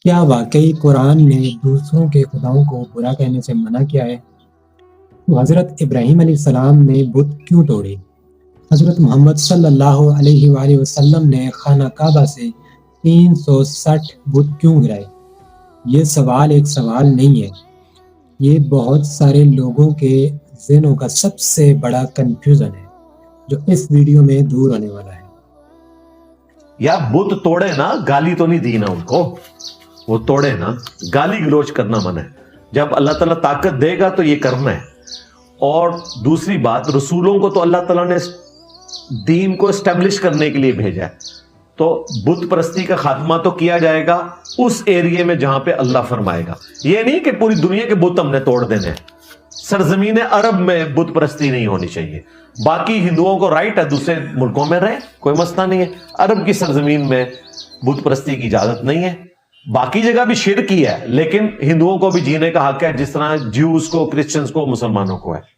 کیا واقعی قرآن نے دوسروں کے خداؤں کو برا کہنے سے منع کیا ہے؟ تو حضرت ابراہیم علیہ السلام نے بت کیوں توڑے؟ حضرت محمد صلی اللہ علیہ وآلہ وسلم نے خانہ کعبہ سے 360 بت کیوں گرائے؟ یہ سوال ایک سوال نہیں ہے، یہ بہت سارے لوگوں کے ذہنوں کا سب سے بڑا کنفیوژن ہے جو اس ویڈیو میں دور ہونے والا ہے۔ یا بت توڑے نا، گالی تو نہیں دی نا ان کو، وہ توڑے نا، گالی گلوچ کرنا منع ہے۔ جب اللہ تعالیٰ طاقت دے گا تو یہ کرنا ہے۔ اور دوسری بات، رسولوں کو تو اللہ تعالیٰ نے دین کو اسٹیبلش کرنے کے لیے بھیجا ہے، تو بت پرستی کا خاتمہ تو کیا جائے گا اس ایریے میں جہاں پہ اللہ فرمائے گا۔ یہ نہیں کہ پوری دنیا کے بت ہم نے توڑ دینے ہیں۔ سرزمین عرب میں بت پرستی نہیں ہونی چاہیے، باقی ہندوؤں کو رائٹ ہے دوسرے ملکوں میں رہے، کوئی مسئلہ نہیں ہے۔ عرب کی سرزمین میں بت پرستی کی اجازت نہیں ہے، باقی جگہ بھی شرک ہی ہے، لیکن ہندوؤں کو بھی جینے کا حق ہے جس طرح جیوز کو، کرسچنز کو، مسلمانوں کو ہے۔